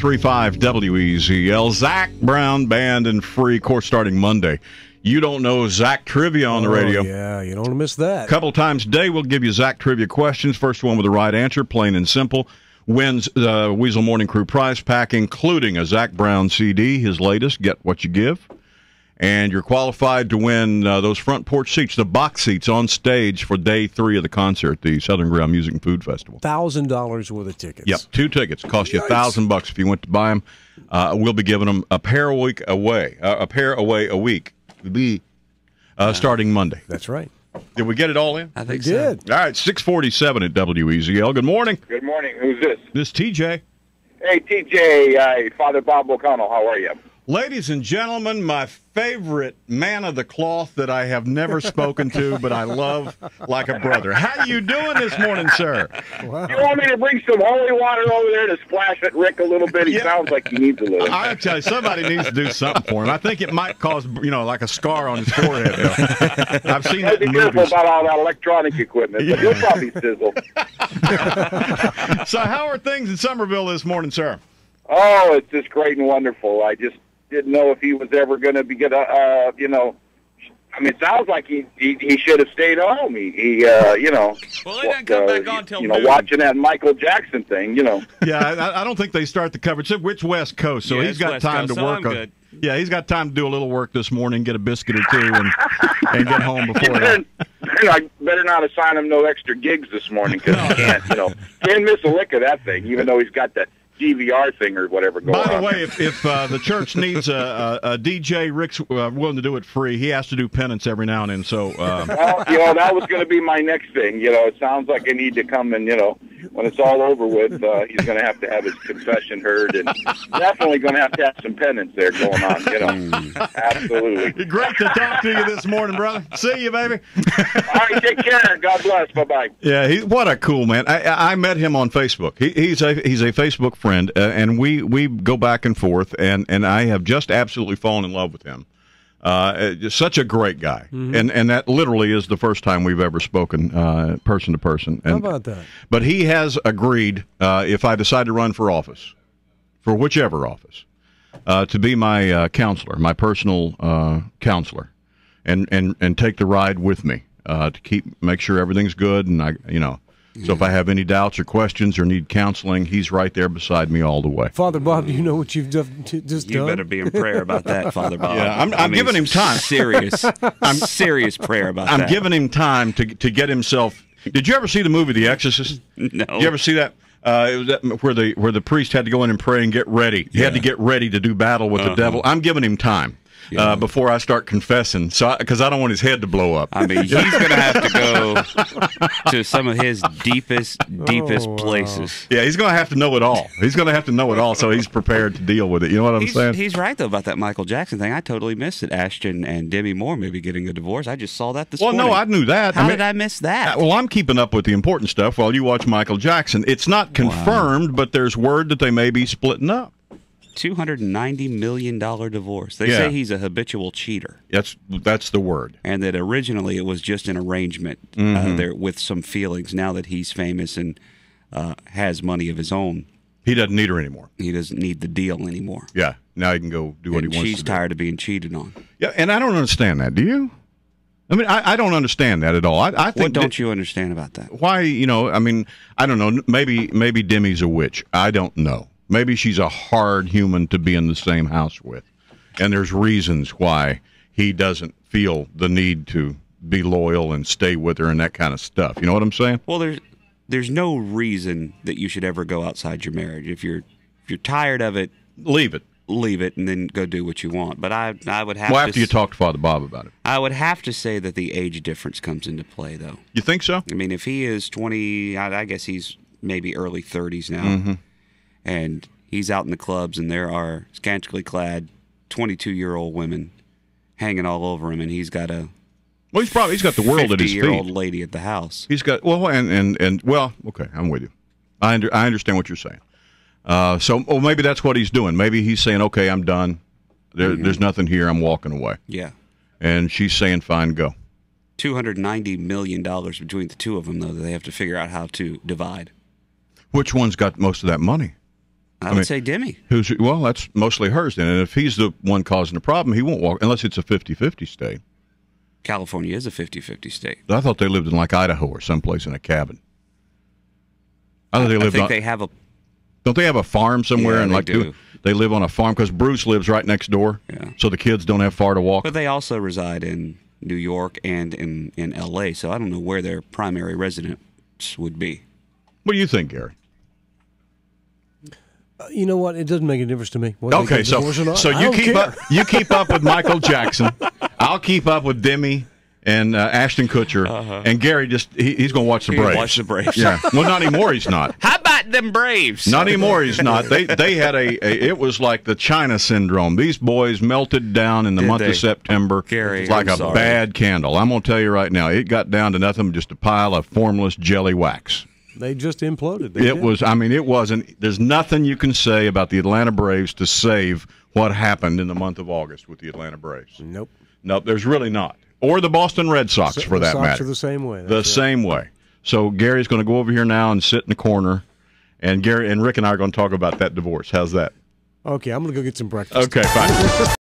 103.5 WEZL. Zach Brown Band and Free, course starting Monday. You don't know Zach Trivia on the radio. Yeah, you don't want to miss that. A couple times a day, we'll give you Zach Trivia questions. First one with the right answer, plain and simple, wins the Weasel Morning Crew prize pack, including a Zach Brown CD, his latest, Get What You Give. And you're qualified to win those front porch seats, the box seats on stage for day 3 of the concert, the Southern Ground Music and Food Festival. $1,000 worth of tickets. Yep, 2 tickets. Cost you $1,000 if you went to buy them. We'll be giving them a pair a week away, a week, starting Monday. That's right. Did we get it all in? I think so. Did. All right, 6:47 at WEZL. Good morning. Good morning. Who's this? This is TJ. Hey, TJ, Father Bob O'Connell. How are you? Ladies and gentlemen, my favorite man of the cloth that I have never spoken to, but I love like a brother. How you doing this morning, sir? Wow. You want me to bring some holy water over there to splash at Rick a little bit? He sounds like he needs a little. I tell you, somebody needs to do something for him. I think it might cause, like a scar on his forehead. I've seen that in movies. Be careful about all that electronic equipment, but he'll probably sizzle. So how are things in Somerville this morning, sir? Oh, it's just great and wonderful. I just didn't know if he was ever going to be I mean, it sounds like he should have stayed home. Well, he didn't come back on till noon. Watching that Michael Jackson thing, Yeah, I don't think they start the coverage. Which West Coast? So he's got time to work on. Yeah, he's got time to do a little work this morning, get a biscuit or two, and get home before that. I better not assign him no extra gigs this morning because he can't miss a lick of that thing, even though he's got that DVR thing or whatever going on. By the way, if the church needs a DJ, Rick's willing to do it free. He has to do penance every now and then. So, well, that was going to be my next thing. It sounds like I need to come and when it's all over with, he's going to have his confession heard, and definitely going to have some penance there going on. Absolutely. Great to talk to you this morning, brother. See you, baby. All right, take care. God bless. Bye bye. Yeah, what a cool man. I met him on Facebook. He's a Facebook friend, and we go back and forth, and I have just absolutely fallen in love with him. Such a great guy, and that literally is the first time we've ever spoken person to person. How about that? But he has agreed, if I decide to run for office, for whichever office, to be my counselor, my personal counselor, and take the ride with me to make sure everything's good, and So if I have any doubts or questions or need counseling, he's right there beside me all the way. Father Bob, do you know what you've just done? You better be in prayer about that, Father Bob. Yeah, I'm giving him time. Serious prayer about that. I'm giving him time to get himself. Did you ever see the movie The Exorcist? No. Did you ever see that? It was where the priest had to go in and pray and get ready. He had to get ready to do battle with the devil. I'm giving him time. Before I start confessing, because I don't want his head to blow up. I mean, he's going to have to go to some of his deepest places. Yeah, he's going to have to know it all. He's going to have to know it all, so he's prepared to deal with it. You know what I'm saying? He's right, though, about that Michael Jackson thing. I totally missed it. Ashton and Demi Moore maybe getting a divorce. I just saw that this morning. Well, no, I knew that. How did I miss that? Well, I'm keeping up with the important stuff while you watch Michael Jackson. It's not confirmed, but there's word that they may be splitting up. $290 million divorce. They say he's a habitual cheater. That's the word. And that originally it was just an arrangement there with some feelings. Now that he's famous and has money of his own, he doesn't need her anymore. He doesn't need the deal anymore. Yeah, now he can go do what he wants to do. She's tired of being cheated on. Yeah, and I don't understand that. Do you? I mean, I don't understand that at all. I think. What don't you understand about that? Why? I mean, I don't know. Maybe Demi's a witch. I don't know. Maybe she's a hard human to be in the same house with. And there's reasons why he doesn't feel the need to be loyal and stay with her and that kind of stuff. You know what I'm saying? Well, there's no reason that you should ever go outside your marriage. If you're tired of it, leave it. Leave it and then go do what you want. But I would have after you talk to Father Bob about it. I would have to say that the age difference comes into play, though. You think so? I mean, if he is 20, I guess he's maybe early 30s now. And he's out in the clubs, and there are scantily clad 22-year-old women hanging all over him, and he's got a he's got the world at his feet. 50-year-old lady at the house. He's got okay, I'm with you. I understand what you're saying. So maybe that's what he's doing. Maybe he's saying, okay, I'm done. There's nothing here. I'm walking away. Yeah. And she's saying, fine, go. $290 million between the two of them, though, that they have to figure out how to divide. Which one's got most of that money? I would say Demi. Well, that's mostly hers then. And if he's the one causing the problem, he won't walk unless it's a 50-50 state. California is a 50-50 state. I thought they lived in like Idaho or someplace in a cabin. I thought they lived. I think they have a. Don't they have a farm somewhere? Yeah, and they like do. They live on a farm because Bruce lives right next door. Yeah. So the kids don't have far to walk. But they also reside in New York and in L.A., so I don't know where their primary residence would be. What do you think, Gary? You know what? It doesn't make a difference to me. Okay, so you keep up with Michael Jackson. I'll keep up with Demi and Ashton Kutcher, and Gary he's going to watch the Braves. Watch the Braves. Yeah. Well, not anymore. He's not. How about them Braves? Not anymore. He's not. They had it was like the China syndrome. These boys melted down in the month of September. Gary, like I'm a sorry. bad candle. I'm going to tell you right now. It got down to nothing, just a pile of formless jelly wax. They just imploded. It was. I mean, it wasn't. There's nothing you can say about the Atlanta Braves to save what happened in the month of August with the Atlanta Braves. Nope. Nope. There's really not. Or the Boston Red Sox, for that Sox matter. are the same way. The same way. So Gary's going to go over here now and sit in the corner, and Gary and Rick and I are going to talk about that divorce. How's that? Okay, I'm going to go get some breakfast. Okay, fine.